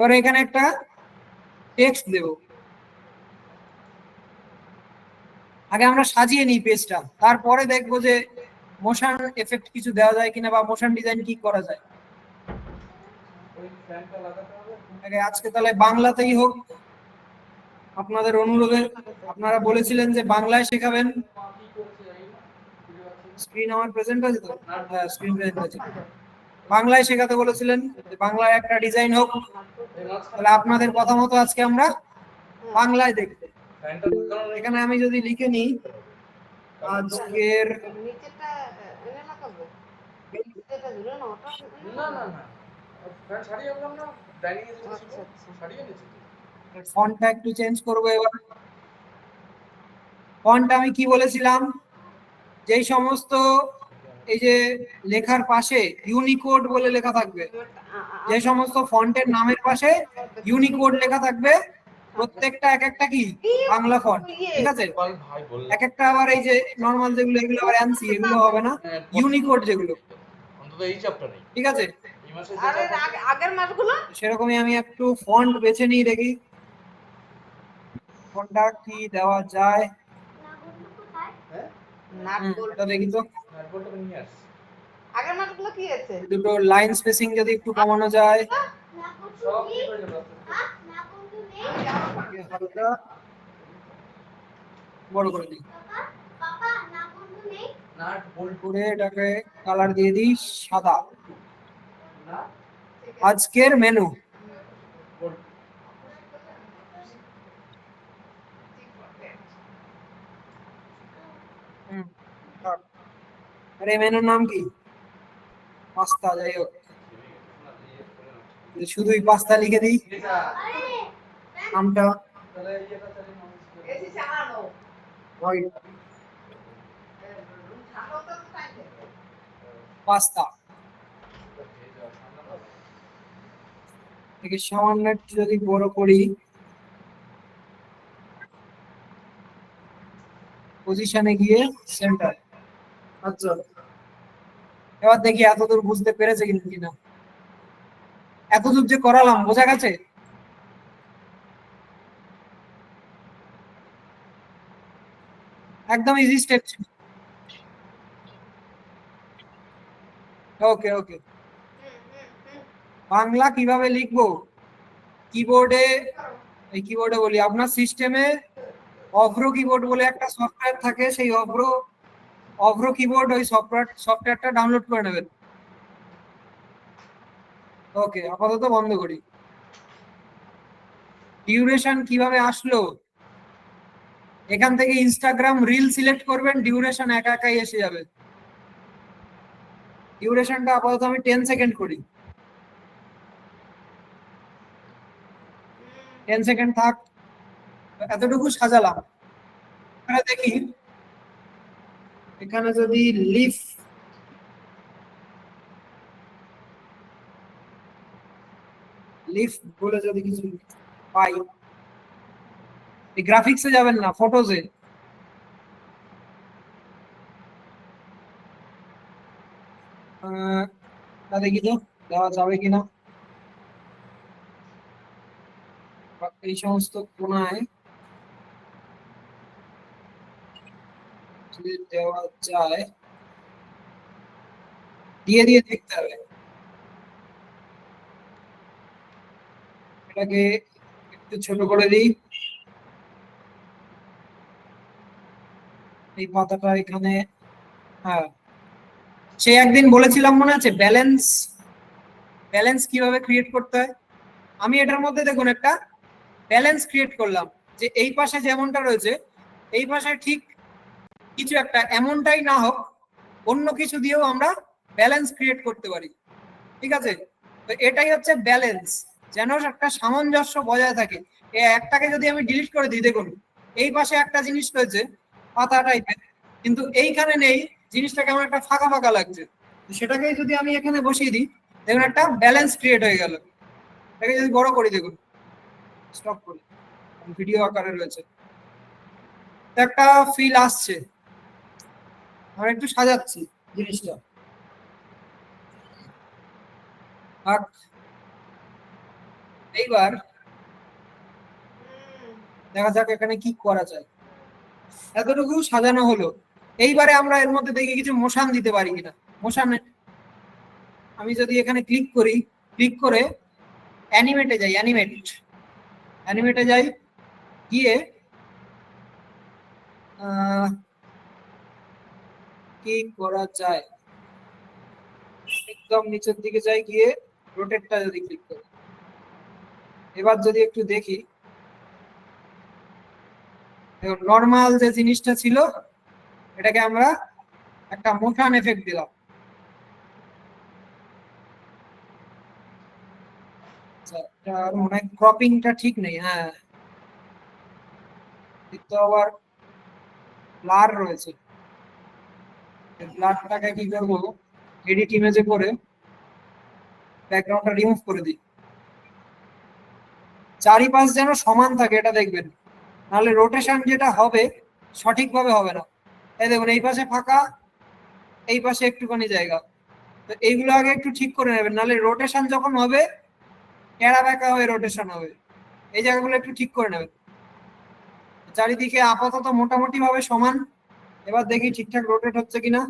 এবার এখানে একটা টেক্সট দেব। আগে আমরা সাজিয়ে নিই পেজটা, তারপরে দেখবো যে মোশন এফেক্ট কিছু দেওয়া যায় কিনা বা মোশন ডিজাইন কি করা যায়। আজকে তাহলে বাংলাতেই হোক, আপনাদের অনুরোধে। আপনারা বলেছিলেন যে বাংলায় শেখাবেন। স্ক্রিন আমার প্রেজেন্ট আছে তো? হ্যাঁ, স্ক্রিন প্রেজেন্ট আছে। বাংলায় শেখাতে বলেছিলেন, বাংলায় একটা ডিজাইন হোক। তাহলে আপনাদের কথা মতো আজকে আমরা বাংলায় দেখব। এখানে আমি যদি লিখে নিই আজকের ফন্টটা একটু চেঞ্জ করবো। এবার ফন্ট আমি কি বলেছিলাম, যেই সমস্ত এই যে লেখার পাশে ইউনিকোড বলে লেখা থাকবে, যে সমস্ত ফন্টের নামের পাশে ইউনিকোড লেখা থাকবে, প্রত্যেকটা এক একটা কি বাংলা ফন্ট, ঠিক আছে? এক একটা আবার এই যে নরমাল যেগুলো, এগুলো আবার এনসি, এগুলো হবে না, ইউনিকোড যেগুলো, ঠিক আছে? আগের মাসগুলো সেরকমই আমি একটু ফন্ট বেছে নিই, দেখি ফন্টটা কি দেওয়া যায়। এটা দেখি তো, আগের মাসগুলো কি আছে, দুটো লাইন স্পেসিং যদি একটু কমানো যায়। হালকা বড় করে দিই, করে এটাকে কালার দিয়ে দিই সাদা। আজকের মেনু, আরে মেনুর নাম কি? পাস্তা। যাই হোক, শুধুই পাস্তা লিখে দিই নামটা। পাস্তা থেকে সামান্য একটু যদি বড় করি, পজিশনে গিয়ে সেন্টার। আচ্ছা, এবার দেখি এতদূর বুঝতে পেরেছে কিন্তু কিনা। এতদূর যে করালাম, বোঝা গেছে? একদম ইজি স্টেপ ছিল। ওকে ওকে, বাংলা কিভাবে লিখবো? কিবোর্ডে, এই কিবোর্ডে বলি, আপনার সিস্টেমে অভ্র কিবোর্ড বলে একটা সফটওয়্যার থাকে, সেই অভ্র কিবোর্ড, ওই সফটওয়্যারটা ডাউনলোড করে নেবেন। ওকে, আপাতত বন্ধ করি। ডিউরেশন কিভাবে আসলো? এখান থেকে ইনস্টাগ্রাম রিল সিলেক্ট করবেন, ডিউরেশন একা একাই এসে যাবে। ডিউরেশনটা আপাতত আমি 10 সেকেন্ড করি। 10 সেকেন্ড থাক, এতটুকু সাজালাম। এখানে দেখি, এখানে যদি লিফ লিফ বলে যদি কিছু পাই, এই গ্রাফিক্সে যাবেন না, ফটোজে। দেখি তো দেওয়া যাবে কিনা। এই সমস্ত কোনায় যদি দেওয়া যায়, দিয়ে দিয়ে দেখতে হবে। এটাকে একটু ছোট করে দিই। এই পাতাটা এখানে, হ্যাঁ, সে একদিন বলেছিলাম মনে আছে, ব্যালেন্স ব্যালেন্স কিভাবে ক্রিয়েট করতে হয়। আমি এটার মধ্যে দেখুন একটা ব্যালেন্স ক্রিয়েট করলাম, যে এই পাশে যেমনটা রয়েছে, এই পাশে ঠিক কিছু একটা এমনটাই না হোক, অন্য কিছু দিয়েও আমরা ব্যালেন্স ক্রিয়েট করতে পারি, ঠিক আছে? তো এটাই হচ্ছে ব্যালেন্স, যেন একটা সামঞ্জস্য বজায় থাকে। এই একটাকে যদি আমি ডিলিট করে দিই, দেখুন এই পাশে একটা জিনিস রয়েছে পাতা টাইপের, কিন্তু এইখানে নেই, জিনিসটা কেমন একটা ফাঁকা ফাঁকা লাগছে। সেটাকে যদি আমি এখানে বসিয়ে দিই, দেখুন একটা ব্যালেন্স ক্রিয়েট হয়ে গেল। এটাকে যদি বড় করি, দেখুন, স্টপ করি, ভিডিও আকারে রয়েছে, একটা ফিল আসছে। আমরা একটু সাজাচ্ছি জিনিসটা। এইবার দেখা যাক এখানে কি করা যায়। এতটুকু সাজানো হলো, এইবারে আমরা এর মধ্যে দেখি কিছু মোশন দিতে পারি কিনা। মোশন আমি যদি এখানে ক্লিক করি, ক্লিক করে অ্যানিমেটে যাই, অ্যানিমেটে যাই, গিয়ে কি করা যায়, একদম নিচের দিকে যাই, গিয়ে রোটেটটা যদি ক্লিক করি, এবার যদি একটু দেখি, নর্মাল যে জিনিসটা ছিল এটাকে আমরা একটা মোশন এফেক্ট দিলাম। মনে হয় ক্রপিংটা ঠিক নেই। হ্যাঁ, তো আবার ব্লার রয়েছে, ব্লারটাকে কি করবো, এডিট ইমেজে করে ব্যাকগ্রাউন্ডটা রিমুভ করে দিই। চারিপাশ যেন সমান থাকে এটা দেখবেন, নাহলে রোটেশন যেটা হবে সঠিকভাবে হবে না। এই দেখুন, এই পাশে ফাঁকা, এই পাশে একটুখানি জায়গা, তো এইগুলো আগে একটু ঠিক করে নেবেন, নাহলে রোটেশন যখন হবে টেরা বেঁকা হয়ে রোটেশন হবে। এই জায়গাগুলো একটু ঠিক করে নেবেন। চারিদিকে আপাতত মোটামুটি ভাবে সমান। এবার দেখি ঠিকঠাক রোটেট হচ্ছে কিনা।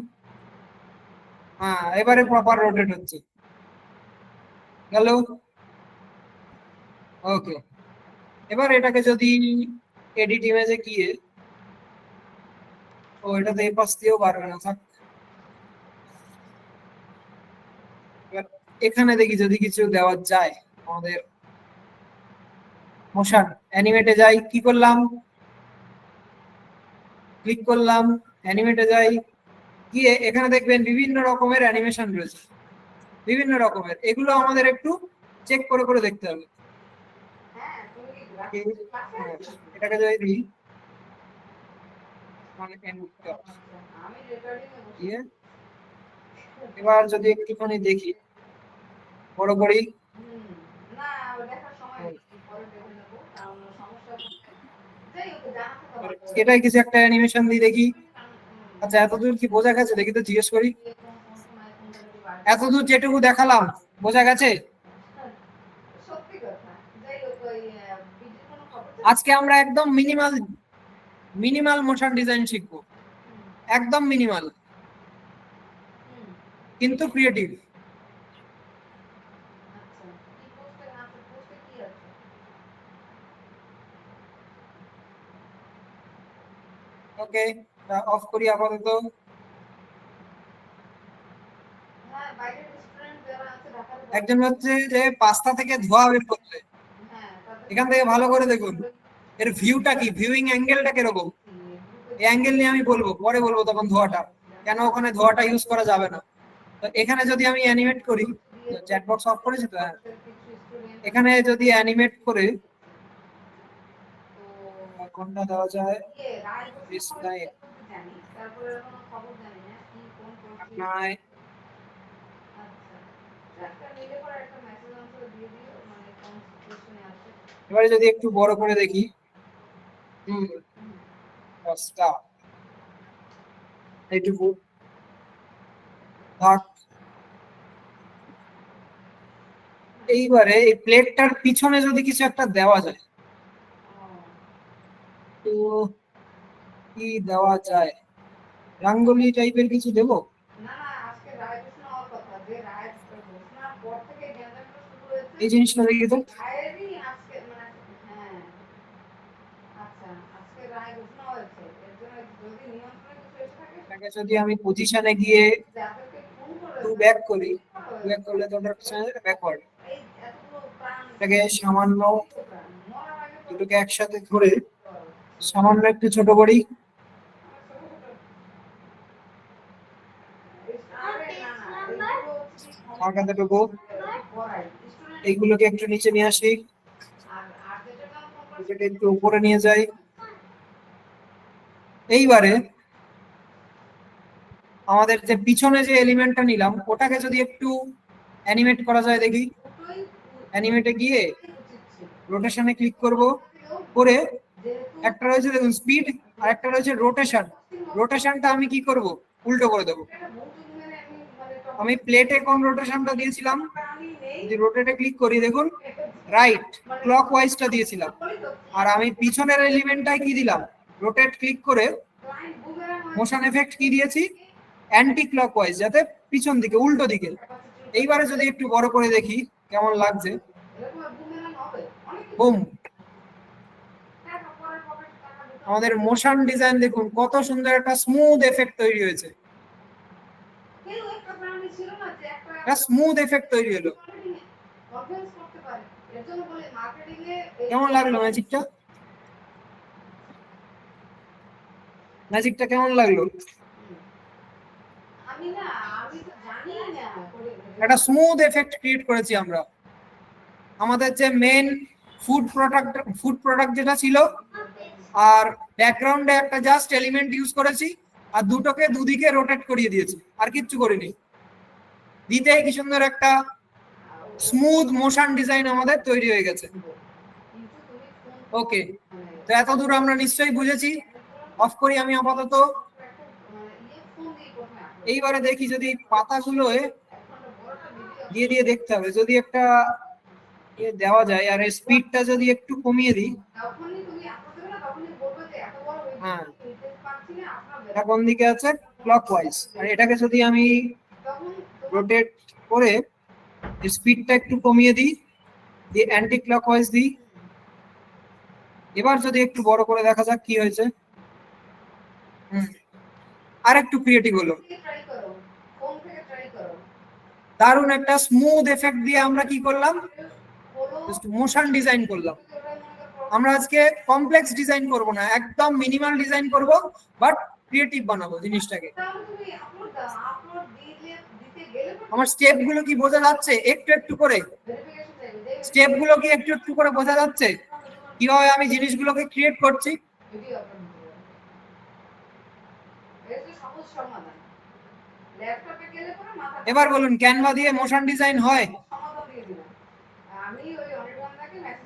হ্যাঁ, এবারে প্রপার রোটেট হচ্ছে, গেল। ওকে, এবার এটাকে যদি এডিট ইমেজে গিয়ে, ও এটাতে এই পাশ দিয়েও পারবে না, থাক। এবার এখানে দেখি যদি কিছু দেওয়া যায় আমাদের। মোশন অ্যানিমেটে যাই, কি করলাম, ক্লিক করলাম, অ্যানিমেটে যাই, গিয়ে এখানে দেখবেন বিভিন্ন রকমের অ্যানিমেশন রয়েছে, বিভিন্ন রকমের। এগুলো আমাদের একটু চেক করে করে দেখতে হবে। এটাকে যদি দিই এবার যদি একটুখানি দেখি, বড় করি, এটাই কিছু একটা অ্যানিমেশন দিয়ে দেখি। আচ্ছা, এতদূর কি বোঝা গেছে দেখি তো, জিজ্ঞেস করি। এতদূর যেটুকু দেখালাম বোঝা গেছে? আজকে আমরা একদম মিনিমাল মোশন ডিজাইন শিখবো, একদম মিনিমাল কিন্তু ক্রিয়েটিভ। ওকে, অফ করি আপাতত। একজন হচ্ছে যে পাস্তা থেকে ধোঁয়া বের করছে, এখান থেকে ভালো করে দেখুন এর ভিউটা কি, ভিউইং অ্যাঙ্গেলটা কিরকম। এই অ্যাঙ্গেল নিয়ে আমি বলবো, পরে বলবো তখন ধোঁয়াটা কেন ওখানে ধোঁয়াটা ইউজ করা যাবে না। তো এখানে যদি আমি অ্যানিমেট করি, চ্যাট বক্স অফ করেছি তো, হ্যাঁ, এখানে যদি অ্যানিমেট করে কোনটা দেওয়া যায়, এবারে যদি একটু বড় করে দেখি, এইটুকু থাক। এইবারে এই প্লেটটার পিছনে যদি কিছু একটা দেওয়া যায়, তো কি দেওয়া যায়, রাঙ্গোলি টাইপের কিছু দেবো। এই জিনিসটা দেখি তো, যদি আমি পজিশনে গিয়ে টু ব্যাক করি, ব্যাক করলে তো ওটার পিছনে ব্যাকওয়ার্ড, এটাকে সামান্য দুটোকে একসাথে ধরে সামান্য একটু ছোট করি, এইগুলোকে একটু নিচে নিয়ে আসি, একটু উপরে নিয়ে যাই। এইবারে আমাদের যে পিছনে যে এলিমেন্টটা নিলাম ওটাকে যদি একটু অ্যানিমেট করা যায় দেখি। অ্যানিমেটে গিয়ে রোটেশনে ক্লিক করব, করে একটা রয়েছে দেখুন স্পিড, আর একটা রয়েছে রোটেশন। রোটেশনটা আমি কি করব, উল্টো করে দেব। আমি প্লেটে কোন রোটেশনটা দিয়েছিলাম যদি রোটেটে ক্লিক করি দেখুন রাইট ক্লকওয়াইজটা দিয়েছিলাম, আর আমি পিছনের এলিমেন্টটাই কি দিলাম, রোটেট ক্লিক করে মোশন এফেক্ট কি দিয়েছি, অ্যান্টি ক্লকওয়াইজ, যাতে পিছন দিকে উল্টো দিকে। এইবারে যদি একটু বড় করে দেখি কেমন লাগছে, বুম, আমাদের মোশন ডিজাইন দেখুন কত সুন্দর একটা স্মুথ এফেক্ট তৈরি হয়েছে, একটা স্মুথ এফেক্ট তৈরি হলো। কেমন লাগলো ম্যাজিকটা, ম্যাজিকটা কেমন লাগলো? একটা স্মুথ এফেক্ট ক্রিয়েট করেছি আমরা। আমাদের যে মেন ফুড প্রোডাক্ট যেটা ছিল, আর ব্যাকগ্রাউন্ডে একটা জাস্ট এলিমেন্ট ইউজ করেছি, আর দুটোকে দুদিকে রোটেট করিয়ে দিয়েছি, আর কিচ্ছু করিনি। দিতে কি সুন্দর একটা স্মুথ মোশন ডিজাইন আমাদের তৈরি হয়ে গেছে। ওকে, তো এত দূর আমরা নিশ্চয়ই বুঝেছি। অফ করি আমি আপাতত। এইবারে দেখি যদি পাতাগুলো দিয়ে দিয়ে দেখতে হবে, যদি একটা দেওয়া যায়, আর স্পিডটা যদি একটু কমিয়ে দিই। হ্যাঁ, এটা কোন দিকে আছে, ক্লকওয়াইজ, আর এটাকে যদি আমি রোটেট করে স্পিডটা একটু কমিয়ে দিই, দিয়ে অ্যান্টি ক্লকওয়াইজ দিই। এবার যদি একটু বড় করে দেখা যাক কি হয়েছে। আর একটু ক্রিয়েটিভ হলো, দারুণ একটা স্মুথ এফেক্ট দিয়ে আমরা কি করলাম, মোশন ডিজাইন করলাম। আমরা আজকে কমপ্লেক্স ডিজাইন করব না, একদম মিনিমাল ডিজাইন করব, বাট ক্রিয়েটিভ বানাবো জিনিসটাকে। আমার স্টেপ গুলো কি বোঝা যাচ্ছে একটু একটু করে? স্টেপ গুলো কি একটু একটু করে বোঝা যাচ্ছে কিভাবে আমি জিনিসগুলোকে ক্রিয়েট করছি? এবার বলুন, ক্যানভা দিয়ে মোশন ডিজাইন হয়?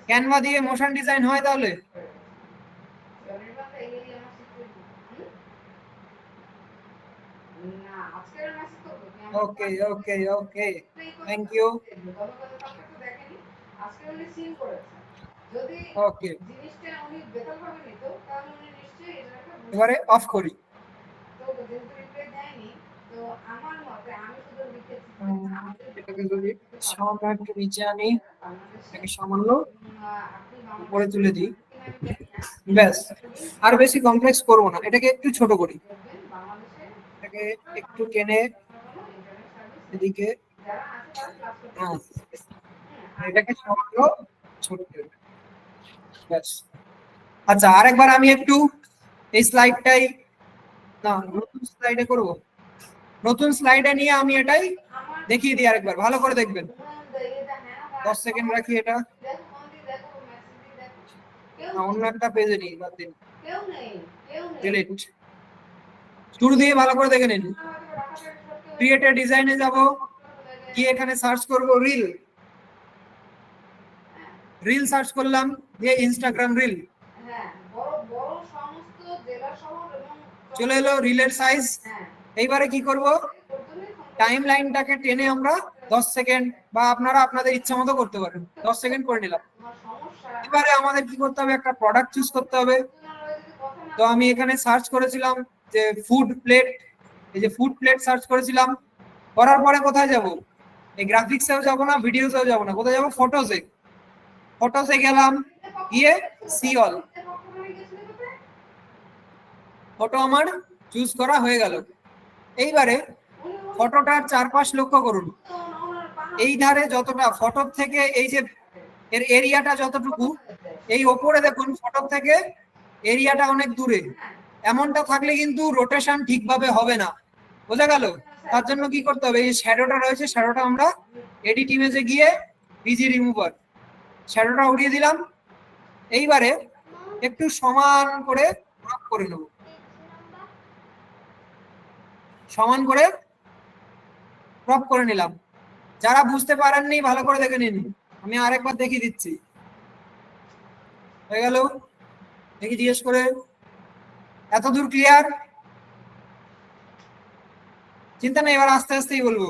ক্যানভা দিয়ে মোশন ডিজাইন হয় তাহলে? ওকে ওকে ওকে, থ্যাংক ইউ। ওকে, এবারে অফ করি। এটাকে যদি সামান্য একটু নিচে আনি, এটাকে সামান্য উপরে তুলে দিই, ব্যাস। আর বেশি কমপ্লেক্স করবো না, এটাকে একটু ছোট করি, এটাকে একটু টেনে এদিকে, এটাকে সামান্য ছোট করে, ব্যাস। আচ্ছা, আরেকবার আমি একটু এই স্লাইডটাই, না নতুন স্লাইডে করব, নতুন স্লাইডে নিয়ে আমি এটাই দেখিয়ে দিই আরেকবার, ভালো করে দেখবেন। 10 সেকেন্ড রাখি এটা, অন্য একটা পেজে নিই, বাদ দিন, ডিলিট। শুরু দিয়ে ভালো করে দেখে নিন। ক্রিয়েট এ ডিজাইনে যাব, গিয়ে এখানে সার্চ করব রিল, রিল সার্চ করলাম, দিয়ে ইনস্টাগ্রাম রিল, চলে এলো রিলের সাইজ। এইবারে কি করব, টাইম লাইনটাকে টেনে আমরা 10 সেকেন্ড, বা আপনারা আপনাদের ইচ্ছা মতো করতে পারেন, 10 সেকেন্ড করে নিলাম। এবারে আমাদের কি করতে হবে, একটা প্রোডাক্ট চুজ করতে হবে। তো আমি এখানে সার্চ করেছিলাম যে ফুড প্লেট, এই যে ফুড প্লেট সার্চ করেছিলাম, করার পরে কোথায় যাব, এই গ্রাফিক্সেও যাব না, ভিডিওসেও যাব না, কোথায় যাব, ফটোসে। ফটোসে গেলাম, গিয়ে সি অল, ফটো আমার চুজ করা হয়ে গেল। এইবারে ফটোটার চারপাশ লক্ষ্য করুন, এই ধারে যতটা ফটোর থেকে এই যে এর এরিয়াটা যতটুকু, এই ওপরে দেখুন ফটোর থেকে এরিয়াটা অনেক দূরে, এমনটা থাকলে কিন্তু রোটেশন ঠিকভাবে হবে না, বোঝা গেল? তার জন্য কি করতে হবে, এই শ্যাডোটা রয়েছে, শ্যাডোটা আমরা এডিট ইমেজে গিয়ে বিজি রিমুভার, শ্যাডোটা উঠিয়ে দিলাম। এইবারে একটু সমান করে ক্রপ করে নেব, সমান করে ক্রপ করে নিলাম। যারা বুঝতে পারেননি ভালো করে দেখে নিন, আমি আরেকবার দেখিয়ে দিচ্ছি। হয়ে গেল? দেখি জিজ্ঞেস করে, এত দূর ক্লিয়ার? চিন্তা নেই, এবার আস্তে আস্তেই বলবো।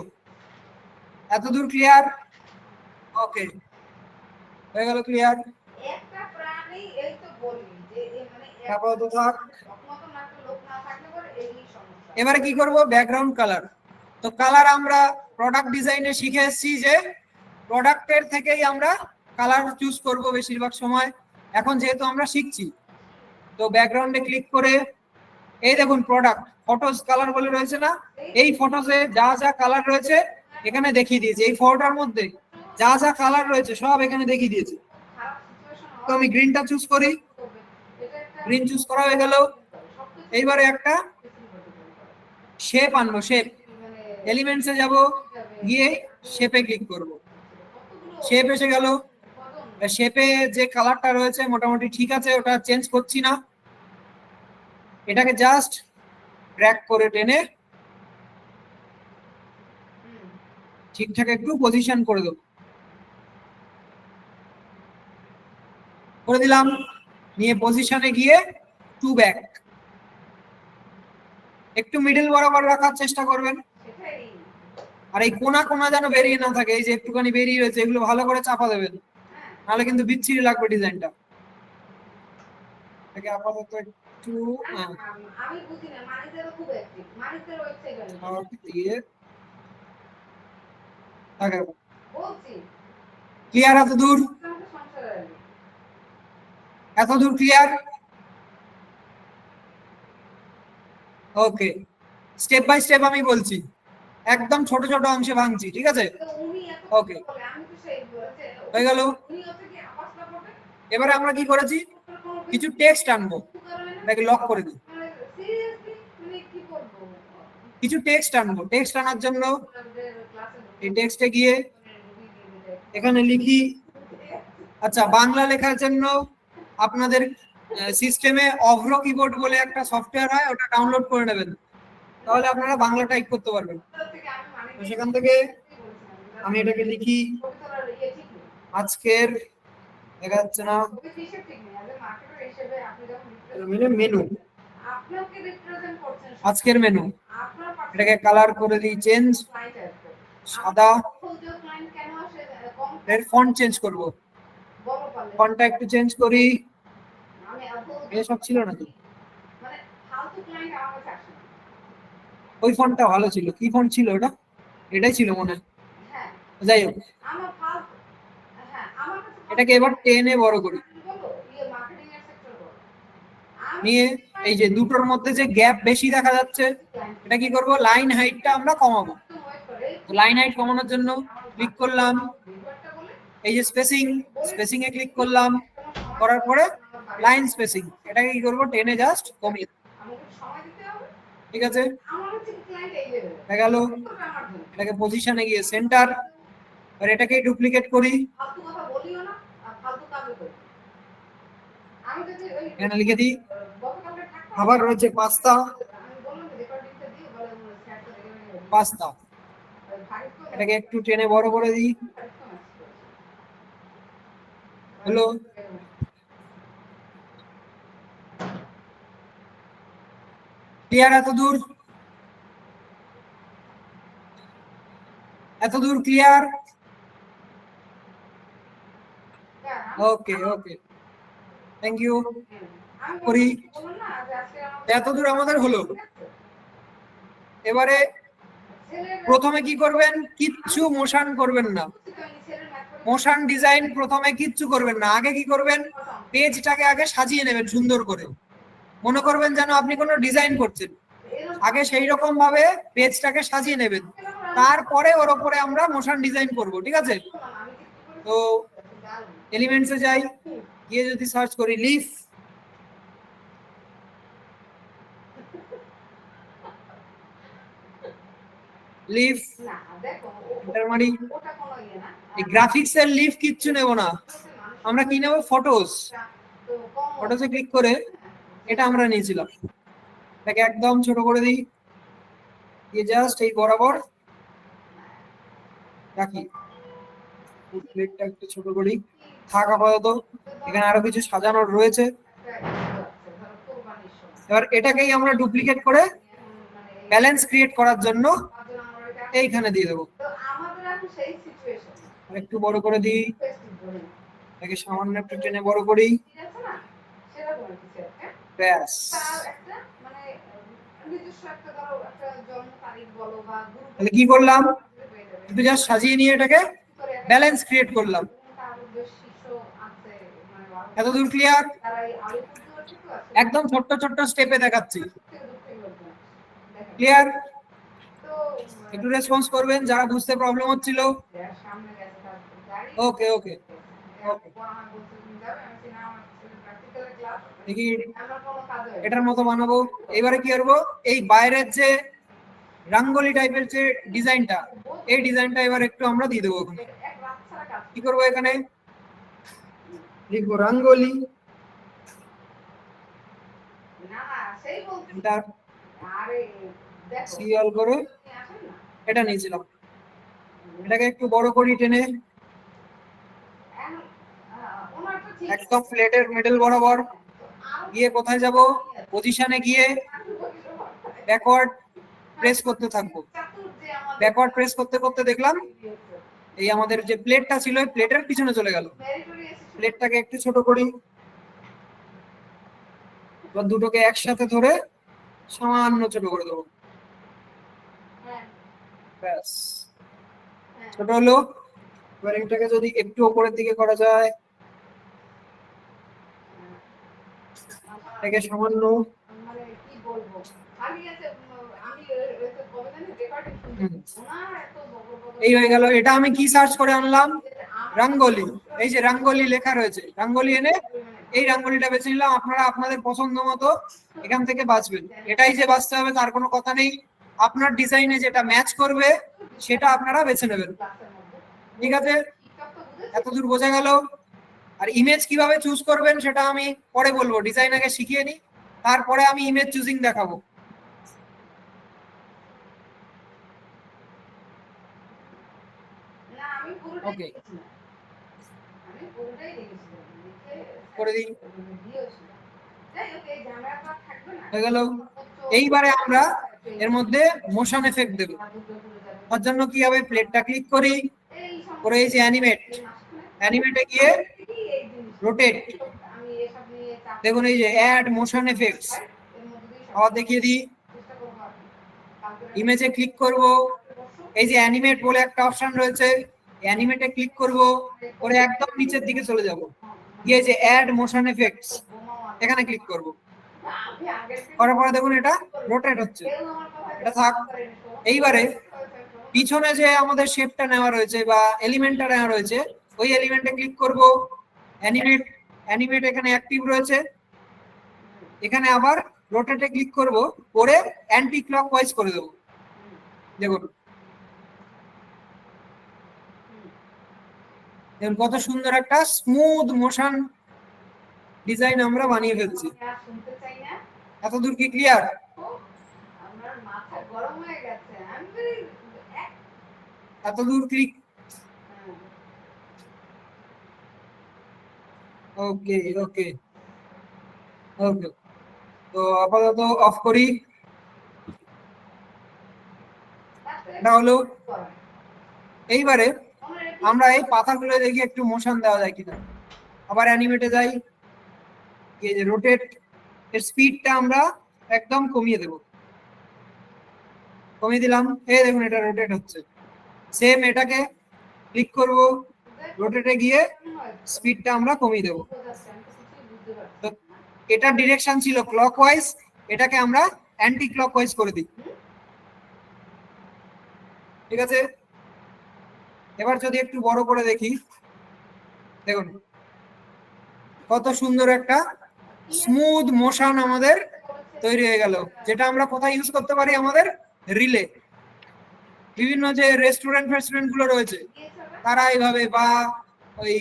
এত দূর ক্লিয়ার? ওকে, হয়ে গেল ক্লিয়ার। একটা প্রাণী এই তো বলি যে মানে আপাতত থাক। মতো না একটা লোক না থাকলে পরে এই সমস্যা। এবারে কি করব, ব্যাকগ্রাউন্ড কালার। তো কালার আমরা প্রোডাক্ট ডিজাইনে শিখে এসেছি যে প্রোডাক্টের থেকেই আমরা কালার চুজ করব বেশিরভাগ সময়। এখন যেহেতু আমরা শিখছি, তো ব্যাকগ্রাউন্ডে ক্লিক করে এই দেখুন প্রোডাক্ট ফটোস কালার বলে রয়েছে না, এই ফটোসে যা যা কালার রয়েছে এখানে দেখিয়ে দিয়েছে। এই ফটোটার মধ্যে যা যা কালার রয়েছে সব এখানে দেখিয়ে দিয়েছে। তো আমি গ্রিনটা চুজ করি, গ্রিন চুজ করা হয়ে গেল। এইবারে একটা শেপ আনবো, শেপ এলিমেন্টসে যাব, গিয়ে শেপে ক্লিক করব। শেপ এসে গেল। শেপে যে কালারটা রয়েছে মোটামুটি ঠিক আছে, ওটা চেঞ্জ করছি না। এটাকে জাস্ট ড্র্যাগ করে টেনে ঠিকঠাক একটু পজিশন করে দেবো, করে দিলাম। নিয়ে পজিশনে গিয়ে টু ব্যাক, একটু মিডল বরাবর রাখার চেষ্টা করবেন। আর এই কোনা কোনা যেন বেরিয়ে না থাকে, এই যে একটুখানি বেরিয়ে রয়েছে এগুলো ভালো করে চাপা দেবেন, নাহলে কিন্তু বিচ্ছিরি লাগবে ডিজাইনটা। এটাকে আপাতত একটু আমি বুঝি না, মানিতেরও খুব অ্যাক্টিভ, মানিতের ওয়েবসাইট দিয়ে থাকে বলছি ক্লিয়ার। এত দূর, এত দূর clear. Okay, step by step আমি বলছি, একদম ছোট ছোট অংশে ভাঙছি, ঠিক আছে? ওকে, হয়ে গেল। এবারে আমরা কি করেছি, কিছু টেক্সট আনবো, এটাকে লক করে দিই। কিছু টেক্সট আনবো, টেক্সট আনার জন্য এই টেক্সটে গিয়ে এখানে লিখি। আচ্ছা, বাংলা লেখার জন্য আপনাদের সিস্টেমে অভ্র কিবোর্ড বলে একটা সফটওয়্যার হয়, ওটা ডাউনলোড করে নেবেন, তাহলে আপনারা বাংলা টাইপ করতে পারবেন। তো সেখান থেকে আমি এটাকে লিখি, আজকের দেখা যাচ্ছে না মেনু, আজকের মেনু, এটাকে কালার করে দিই চেঞ্জ, সাদা। এর ফন্ট চেঞ্জ করব, ফন্টটা একটু চেঞ্জ করি। এসব ছিল না তো, ওই ফন্টটা ভালো ছিল, কি ফন্ট ছিল ওটা? এটাই ছিল মনে হয়। যাই হোক, এটাকে এবার টেনে বড় করি, নিয়ে এই যে দুটোর মধ্যে যে গ্যাপ বেশি দেখা যাচ্ছে, এটা কি করব, লাইন হাইটটা আমরা কমাবো। লাইন হাইট কমানোর জন্য ক্লিক করলাম, এই যে স্পেসিং, স্পেসিং এ ক্লিক করলাম, করার পরে লাইন স্পেসিং, এটাকে কি করব, টেনে জাস্ট কমিয়ে, ঠিক আছে? দেখা গেল। এটাকে পজিশনে গিয়ে সেন্টার, আর এটাকে ডুপ্লিকেট করি, এখানে লিখে দিই। আবার রয়েছে পাস্তা, পাস্তা, এটাকে একটু টেনে বড় করে দিই, হলো। ক্লিয়ার? এত দূর, এত দূর clear? Okay okay, thank you. করি, এত দূর আমাদের হলো। এবারে প্রথমে কি করবেন, কিচ্ছু মোশন করবেন না, মোশন ডিজাইন প্রথমে কিচ্ছু করবেন না। আগে কি করবেন, পেজটাকে আগে সাজিয়ে নেবেন সুন্দর করে, মনে করবেন যেন আপনি কোনো ডিজাইন করছেন। আগে সেই রকম ভাবে পেজটাকে সাজিয়ে নেবেন, তারপরে ওর উপরে আমরা মোশন ডিজাইন করব, ঠিক আছে? তো এলিমেন্টসে যাই, গিয়ে যদি সার্চ করি লিফ, লিফ এন্টার মারি। এই গ্রাফিক্স এর লিফ কিচ্ছু নেব না, আমরা কি নেব, ফটোস। ফটোসে ক্লিক করে এটা আমরা নিয়েছিলাম, এটাকে একদম ছোট করে দিই, দিয়ে জাস্ট এই বরাবর রাখি। প্লেটটা একটু ছোট করি, থাক আপাতত। এখানে আরো কিছু সাজানোর রয়েছে। এবার এটাকেই আমরা ডুপ্লিকেট করে ব্যালেন্স ক্রিয়েট করার জন্য এইখানে দিয়ে দেবো। একটু বড় করে দিই, এটাকে সামান্য একটু টেনে বড় করি, ব্যাস। তাহলে কি করলাম, একটু জাস্ট সাজিয়ে নিয়ে এটাকে ব্যালেন্স ক্রিয়েট করলাম। এতদূর ক্লিয়ার? একদম ছোট্ট ছোট্ট স্টেপে দেখাচ্ছি, ক্লিয়ার? একটু রেসপন্স করবেন যারা বুঝতে প্রবলেম হচ্ছিল। ওকে ওকে ওকে, দেখি এটার মতো বানাবো। এবারে কি করবো, এই বাইরের যে রাঙ্গোলি টাইপের যে ডিজাইনটা, এই ডিজাইনটা এবার একটু আমরা দিয়ে দেবো। কি করবো, এখানে লিখবো রাঙ্গোলি, সিরিয়াল করে এটা নিয়েছিলাম, এটাকে একটু বড় করি টেনে, একদম প্লেটের মিডল বরাবর গিয়ে কোথায় যাব, পজিশনে গিয়ে ব্যাকওয়ার্ড প্রেস করতে থাকবো। ব্যাকওয়ার্ড প্রেস করতে করতে দেখলাম এই আমাদের যে প্লেটটা ছিল প্লেটের পিছনে চলে গেল। প্লেটটাকে একটু ছোট করি, এবার দুটোকে একসাথে ধরে সামান্য ছোট করে দেবো, ব্যাস ছোট হলো। এবার এটাকে যদি একটু উপরের দিকে করা যায়, এটাকে সামান্য এই হয়ে গেল। এটা আমি কি সার্চ করে আনলাম, রাঙ্গোলি। এই যে রাঙ্গোলি লেখা রয়েছে, রাঙ্গোলি এনে এই রাঙ্গোলিটা বেছে নিলাম। আপনারা আপনাদের পছন্দ মতো এখান থেকে বাছবেন, এটাই যে বাছতে হবে তার কোনো কথা নেই, আপনার ডিজাইনে যেটা ম্যাচ করবে সেটা আপনারা বেছে নেবেন। ঠিক আছে, এতদূর বোঝা গেল? আর ইমেজ কিভাবে চুজ করবেন সেটা আমি পরে বলবো, ডিজাইন আগে শিখিয়ে নিই, তারপরে আমি ইমেজ চুজিং দেখাবো। ওকে, করে দিই, হয়ে গেল। এইবারে আমরা এর মধ্যে মোশন এফেক্ট দেব। তার জন্য কি হবে, প্লেটটা ক্লিক করি, করে এই যে অ্যানিমেট, অ্যানিমেটে গিয়ে রোটেট, দেখুন এই যে অ্যাড মোশন এফেক্টস, আবার দেখিয়ে দিই, ইমেজে ক্লিক করব, এই যে অ্যানিমেট বলে একটা অপশন রয়েছে, অ্যানিমেটে ক্লিক করব, করে একদম নিচের দিকে চলে যাব, গিয়ে যে অ্যাড মোশন এফেক্টস এখানে ক্লিক করব, করার পরে দেখুন এটা রোটেট হচ্ছে, এটা থাক। এইবারে পিছনে যে আমাদের শেপটা নেওয়া রয়েছে বা এলিমেন্টটা নেওয়া রয়েছে, ওই এলিমেন্টে ক্লিক করব, অ্যানিমেট, অ্যানিমেট এখানে অ্যাক্টিভ রয়েছে, এখানে আবার রোটেটে ক্লিক করব, করে অ্যান্টি ক্লকওয়াইজ করে দেব। দেখুন দেখুন কত সুন্দর একটা স্মুথ মোশন ডিজাইন আমরা বানিয়ে ফেলছি। এতদূর কি ক্লিয়ার? এতদূর ক্লিক, ওকে ওকে ওকে। তো আপাতত অফ করি, এটা হলো। এইবারে আমরা এই পাতাগুলো দেখি একটু মোশন দেওয়া যায় কিনা। আবার অ্যানিমেটে যাই, এই যে রোটেট, এর স্পিডটা আমরা একদম কমিয়ে দেব, কমিয়ে দিলাম, এই দেখুন এটা রোটেট হচ্ছে। সেম এটাকে ক্লিক করব, রোটেটে গিয়ে স্পিডটা আমরা কমিয়ে দেব। তো এটা ডিরেকশন ছিল ক্লকওয়াইজ, এটাকে আমরা অ্যান্টি ক্লকওয়াইজ করে দিই। ঠিক আছে, এবার যদি একটু বড় করে দেখি, দেখুন কত সুন্দর একটা স্মুথ মোশন আমাদের তৈরি হয়ে গেল, যেটা আমরা কোথায় ইউজ করতে পারি, আমাদের রিলে। বিভিন্ন যে রেস্টুরেন্ট ফেস্টুরেন্ট গুলো রয়েছে তারা এইভাবে, বা ওই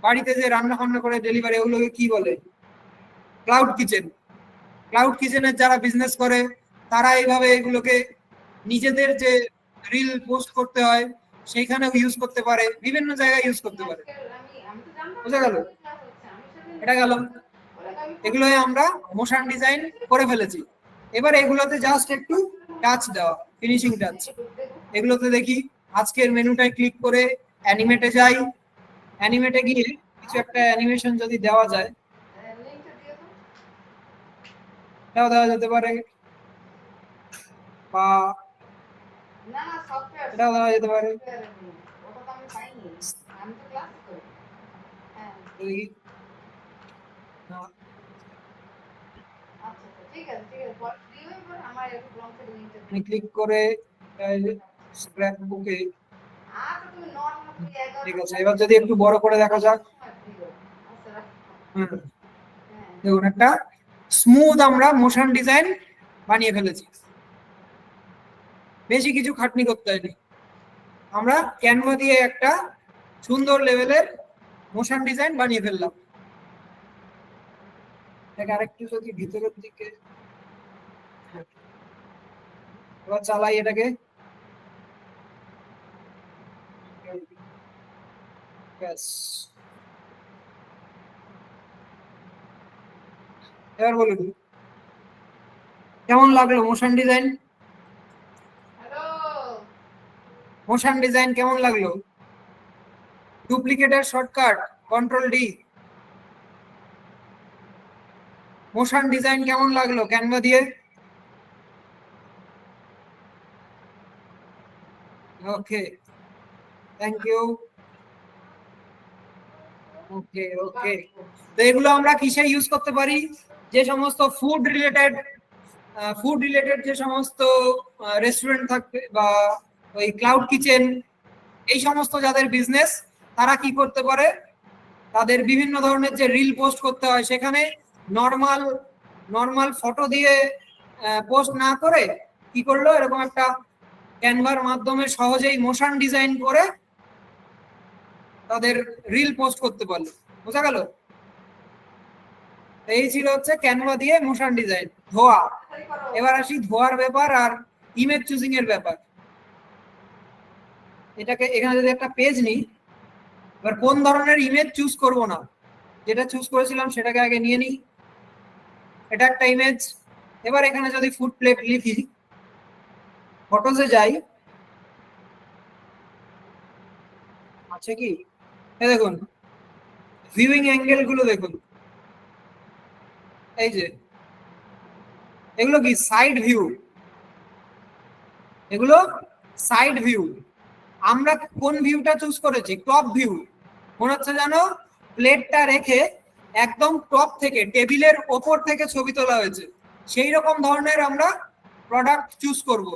বাড়িতে যে রান্না বান্না করে ডেলিভারি, ওগুলোকে কি বলে, ক্লাউড কিচেন, ক্লাউড কিচেনের যারা বিজনেস করে তারা এইভাবে এগুলোকে নিজেদের যে রিল পোস্ট করতে হয় সেইখানেও ইউজ করতে পারে, বিভিন্ন জায়গায় ইউজ করতে পারে। বুঝা গেল? এটা গেল, এগুলো আমরা মোশন ডিজাইন করে ফেলেছি। এবার এগুলোতে জাস্ট একটু টাচ দেওয়া, ফিনিশিং টাচ। এগুলোতে দেখি আজকের মেনুটায় ক্লিক করে অ্যানিমেটে যাই, অ্যানিমেটে গিয়ে কিছু একটা অ্যানিমেশন যদি দেওয়া যায়, লিংকটা দিও তো। এটাও দেওয়া যেতে পারে, বা না না সফটওয়্যার এটাও দেওয়া যেতে পারে। ওটা তো আমি পাইনি, আমি তো ক্লাস করি। হ্যাঁ যদি না, আচ্ছা আচ্ছা ঠিক আছে ঠিক আছে, পরে দিও এবার আমার একটু ব্লগ থেকে লিংকটা আমি দিও। ক্লিক করে স্ক্র্যাপ বুকে, আচ্ছা তুমি নট না তুমি 11 ঠিক আছে। এবার যদি একটু বড় করে দেখা যাক, দিও। আচ্ছা রাখো। হুম, হ্যাঁ দেখুন একটা স্মুথ আমরা মোশন ডিজাইন বানিয়ে ফেলেছি, বেশি কিছু খাটনি করতে হয়নি। আমরা ক্যানভা দিয়ে একটা সুন্দর লেভেলের মোশন ডিজাইন বানিয়ে ফেললাম। এটাকে আরেকটু যদি ভিতরের দিকে, হ্যাঁ, এবার চালাই এটাকে, ব্যাস। এবার বলুন কেমন লাগলো motion design? Hello motion design কেমন লাগলো? ডুপ্লিকেটের shortcut control D. Motion design কেমন লাগলো ক্যানভা দিয়ে? ওকে, থ্যাংক ইউ। ওকে ওকে, তো এগুলো আমরা কিসে ইউজ করতে পারি? যে সমস্ত ফুড রিলেটেড যে সমস্ত রেস্টুরেন্ট থাকবে, বা ওই ক্লাউড কিচেন, এই সমস্ত যাদের বিজনেস, তারা কি করতে পারে, তাদের বিভিন্ন ধরনের যে রিল পোস্ট করতে হয়, সেখানে নর্মাল নর্মাল ফটো দিয়ে পোস্ট না করে কি করলো, এরকম একটা ক্যানভার মাধ্যমে সহজেই মোশন ডিজাইন করে তাদের রিল পোস্ট করতে পারলো। বোঝা গেল? এই ছিল হচ্ছে ক্যানভা দিয়ে মোশন ডিজাইন। ধোয়া, এবার আসি ধোয়ার ব্যাপার আর ইমেজ চুজিং এর ব্যাপার। এটাকে এখানে যদি একটা পেজ নিই, এবার কোন ধরনের ইমেজ চুজ করব না, যেটা চুজ করেছিলাম সেটাকে আগে নিয়ে নিই। এটা একটা ইমেজ। এবার এখানে যদি ফুড প্লেট লিখি, ফটোজে যাই, আছে কি, এই দেখুন ভিউইং অ্যাঙ্গেল গুলো দেখুন, এই যে এগুলো কি সাইড ভিউ, এগুলো সাইড ভিউ। আমরা কোন ভিউটা চুজ করেছি? Top view. মনে হচ্ছে জানো প্লেটটা রেখে একদম টপ থেকে, টেবিলের ওপর থেকে ছবি তোলা হয়েছে, সেই রকম ধরনের আমরা প্রোডাক্ট চুজ করব।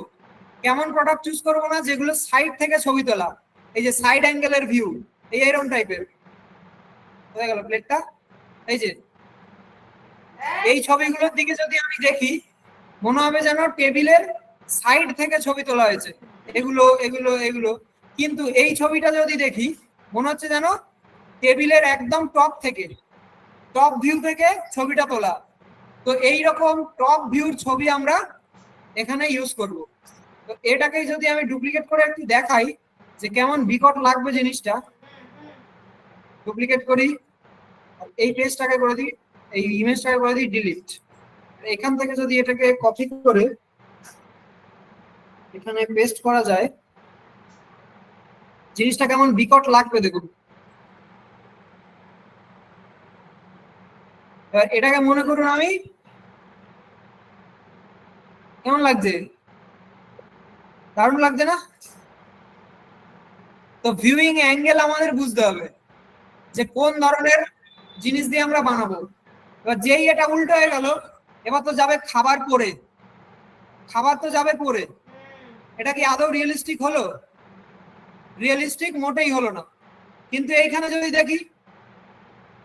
কেমন প্রোডাক্ট চুজ করব না, যেগুলো সাইড থেকে ছবি তোলা, এই যে সাইড অ্যাঙ্গেলের ভিউ, এই এরকম টাইপের। হয়ে গেল প্লেটটা, এই যে এই ছবিগুলোর দিকে যদি আমি দেখি, মনে হবে যেন টেবিলের সাইড থেকে ছবি তোলা হয়েছে, এগুলো এগুলো এগুলো। কিন্তু এই ছবিটা যদি দেখি, মনে হচ্ছে যেন টেবিলের একদম টপ থেকে, টপ ভিউ থেকে ছবিটা তোলা। তো এই রকম টপ ভিউর ছবি আমরা এখানে ইউজ করব। তো এটাকে যদি আমি ডুপ্লিকেট করে একটু দেখাই যে কেমন বিকট লাগবে জিনিসটা, ডুপ্লিকেট করি, এই পেজটাকে করে দিই, এই ইমেজটাকে করে দিই ডিলিট। এখান থেকে যদি এটাকে কপি করে এখানে পেস্ট করা যায়, জিনিসটা কেমন বিকট লাগবে দেখুন। এবার এটাকে মনে করুন আমি, কেমন লাগছে? দারুণ লাগছে না? তো ভিউইং অ্যাঙ্গেল আমাদের বুঝতে হবে যে কোন ধরনের জিনিস দিয়ে আমরা বানাবো। এবার যেই এটা উল্টো হয়ে গেল, এবার তো যাবে খাবার পরে, খাবার তো যাবে পরে। এটা কি আদৌ রিয়েলিস্টিক হলো? রিয়েলিস্টিক মোটেই হলো না। কিন্তু এইখানে যদি দেখি,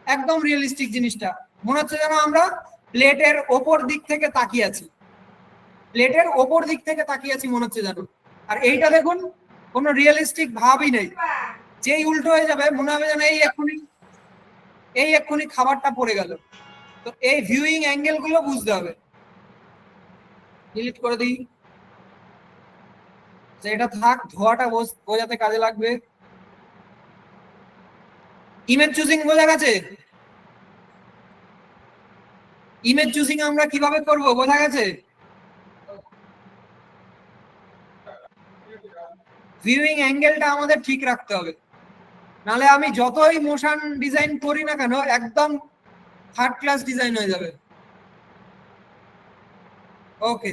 একদম রিয়েলিস্টিক জিনিসটা। মনে হচ্ছে যেন আমরা প্লেটের ওপর দিক থেকে তাকিয়ে আছি, প্লেটের ওপর দিক থেকে তাকিয়ে আছি মনে হচ্ছে যেন। আর এইটা দেখুন, কোনো রিয়েলিস্টিক ভাবই নেই। যেই উল্টো হয়ে যাবে, মনে হবে যেন এই এক্ষুনি খাবারটা পড়ে গেল। তো এই ভিউইং অ্যাঙ্গেল গুলো বুঝতে হবে। ডিলিট করে দিই, যে এটা থাক, ধোয়াটা বোঝাতে কাজে লাগবে। ইমেজ চুজিং বোঝা গেছে? ইমেজ চুজিং আমরা কিভাবে করব বোঝা গেছে? ভিউইং অ্যাঙ্গেলটা আমাদের ঠিক রাখতে হবে। নালে আমি যতই মোশন ডিজাইন করি না কেন একদম থার্ড ক্লাস ডিজাইন হয়ে যাবে। ওকে,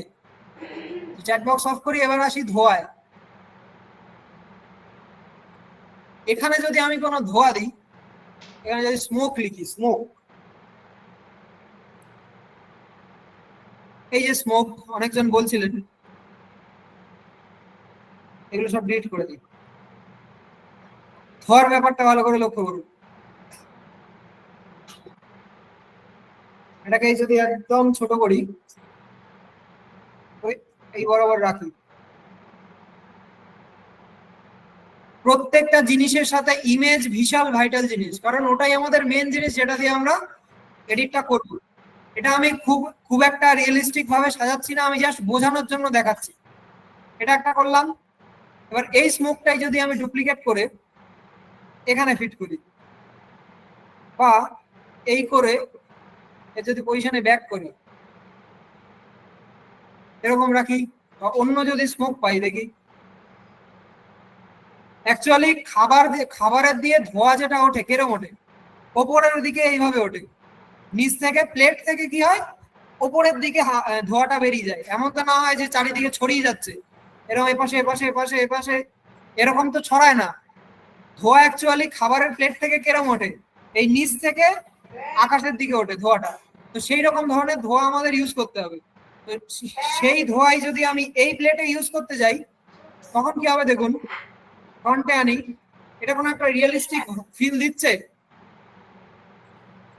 চ্যাট বক্স অফ করি, এবার আসি ধোয়ায়। এখানে যদি আমি কোনো ধোয়া দিই, এখানে যদি স্মোক লিখি, স্মোক, এই যে স্মোক অনেকজন বলছিলেন, এগুলো সব ডিলিট করে দিই। ধোয়ার ব্যাপারটা ভালো করে লক্ষ্য করুন। এটাকে যদি একদম ছোট করি, এই বরাবর রাখি, প্রত্যেকটা জিনিসের সাথে ইমেজ ভিশুয়াল ভাইটাল জিনিস, কারণ ওটাই আমাদের মেন জিনিস যেটা দিয়ে আমরা এডিটটা করব। এটা আমি খুব খুব একটা রিয়েলিস্টিক ভাবে সাজাচ্ছি না, আমি জাস্ট বোঝানোর জন্য দেখাচ্ছি। এটা একটা করলাম। এবার এই স্মোকটাই যদি আমি ডুপ্লিকেট করে এখানে ফিট করি, বা এই করে এর যদি পজিশনে ব্যাক করি, এরকম রাখি, বা অন্য যদি স্মোক পাই দেখি, অ্যাকচুয়ালি খাবারের দিয়ে ধোয়া যেটা ওঠে কেরম ওঠে, ওপরের দিকে এইভাবে ওঠে, নিচ থেকে প্লেট থেকে কি হয় ওপরের দিকে ধোয়াটা বেরিয়ে যায়। এমন তো না হয় যে চারিদিকে ছড়িয়ে যাচ্ছে, এরকম এপাশে এপাশে এপাশে এপাশে, এরকম তো ছড়ায় না। ধোয়া অ্যাকচুয়ালি খাবারের প্লেট থেকে কেরম ওঠে, এই নিচ থেকে আকাশের দিকে ওঠে ধোয়াটা। তো সেই রকম ধরনের ধোয়া আমাদের ইউজ করতে হবে। তো সেই ধোয়াই যদি আমি এই প্লেটে ইউজ করতে যাই, তখন কি হবে দেখুন, ফ্রন্টে আনি, এটা কোনো একটা রিয়েলিস্টিক ফিল দিচ্ছে?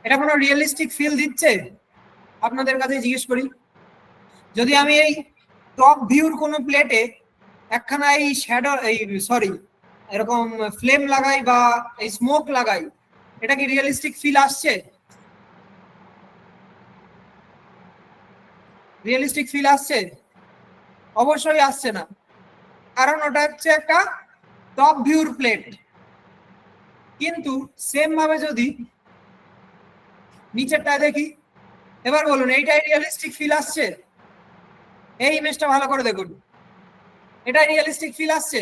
এটা কোনো রিয়েলিস্টিক ফিল দিচ্ছে? আপনাদের কাছে জিজ্ঞেস করি, যদি আমি এই টপ ভিউর কোনো প্লেটে একখানা এই শ্যাডো, এই সরি এরকম ফ্লেম লাগাই বা এই স্মোক লাগাই, এটা কি রিয়েলিস্টিক ফিল আসছে? রিয়েলিস্টিক ফিল আসছে? অবশ্যই আসছে না, কারণ ওটা হচ্ছে একটা টপ ভিউর প্লেট। কিন্তু সেম ভাবে যদি নিচেরটা দেখি, এবার বলুন এইটাই রিয়েলিস্টিক ফিল আসছে? এই ইমেজটা ভালো করে দেখুন, এটা রিয়েলিস্টিক ফিল আসছে?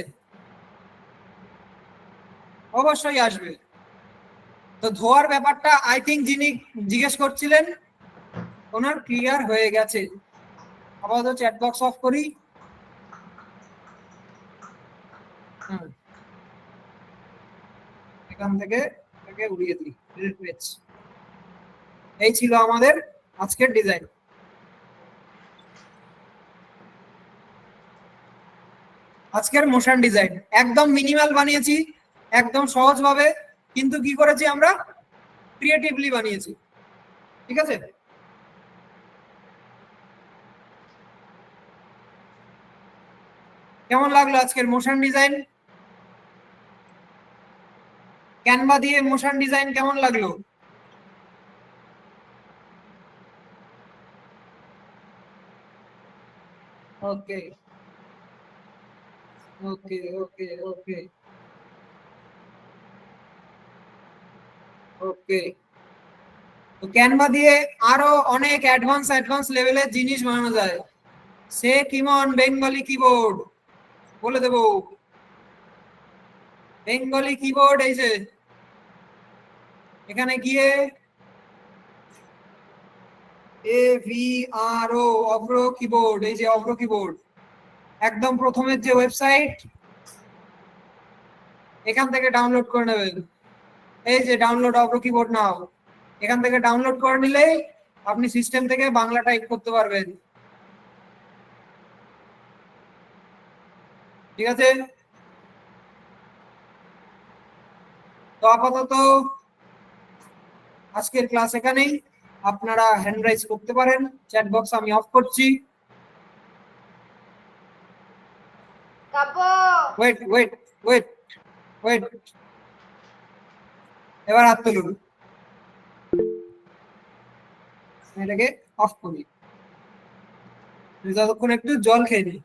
অবশ্যই আসবে। তো ধোয়ার ব্যাপারটা আই থিঙ্ক যিনি জিজ্ঞেস করছিলেন ওনার ক্লিয়ার হয়ে গেছে। আপাতত চ্যাট বক্স অফ করি। এখান থেকে এটাকে উড়িয়ে দিই, ডিলিট পেজ। এই ছিল আমাদের আজকের ডিজাইন। আজকের মোশন ডিজাইন একদম মিনিমাল বানিয়েছি, একদম সহজ ভাবে, কিন্তু কি করেছি আমরা ক্রিয়েটিভলি বানিয়েছি। ঠিক আছে, কেমন লাগলো আজকের মোশন ডিজাইন? ক্যানভা দিয়ে মোশন ডিজাইন কেমন লাগলো? ওকে ওকে ওকে ওকে ওকে। তো ক্যানভা দিয়ে আরো অনেক অ্যাডভান্স অ্যাডভান্স লেভেলের জিনিস বানানো যায়। সে কিমন বেঙ্গলি কিবোর্ড বলে দেবো। বেঙ্গলি কিবোর্ড এই যে এখানে গিয়ে AVRO অভ্র কিবোর্ড, এই যে অভ্র কিবোর্ড একদম প্রথমের যে ওয়েবসাইট, এখান থেকে ডাউনলোড করে নেবেন। এই যে ডাউনলোড অভ্র কিবোর্ড নাও, এখান থেকে ডাউনলোড করে নিলে আপনি সিস্টেম থেকে বাংলা টাইপ করতে পারবেন। ঠিক আছে, তো আপাতত আজকের ক্লাস এখানেই। আপনারা হ্যান্ড রাইজ করতে পারেন। চ্যাট বক্স আমি অফ করছি। ওয়েট ওয়েট ওয়েট ওয়েট, এবার হাত তুলুন, এটাকে অফ করি। যতক্ষণ একটু জল খেয়ে নিই।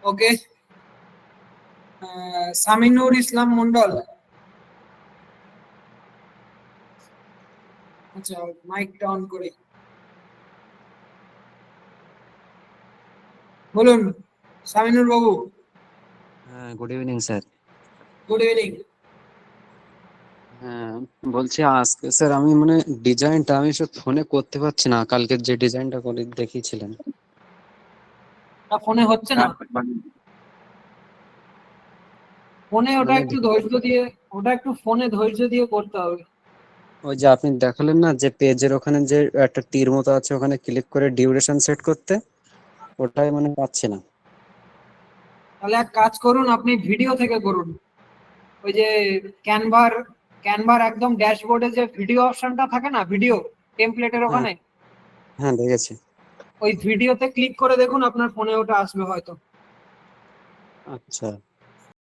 ওকে, সামিনুর ইসলাম মন্ডল। আচ্ছা, মাইকটা অন করি। বলুন সামিনুর বাবু। হ্যাঁ, good evening sir. Good evening. হ্যাঁ, বলছি আজকে স্যার আমি মানে ডিজাইনটা আমি সব ফোনে করতে পারছি না, কালকে যে ডিজাইনটা করে দেখিয়েছিলেন। ফোনে হচ্ছে না, ফোনে ওটা মানে একটু ধৈর্য দিয়ে, ওটা একটু ফোনে ধৈর্য দিয়ে করতে হবে। ওই যে আপনি দেখালেন না যে পেজের ওখানে যে একটা তীর মতো আছে, ওখানে ক্লিক করে ডিউরেশন সেট করতে, ওটাই মানে পাচ্ছি না। তাহলে এক কাজ করুন, আপনি ভিডিও থেকে করুন। ওই যে ক্যানভার একদম ড্যাশবোর্ডে যে ভিডিও অপশনটা থাকে না, ভিডিও টেমপ্লেটের হ্যাঁ ওখানে, হ্যাঁ, দেখেছি। ওই ভিডিওতে ক্লিক করে দেখুন, আপনার ফোনে ওটা আসবে হয়তো। আচ্ছা।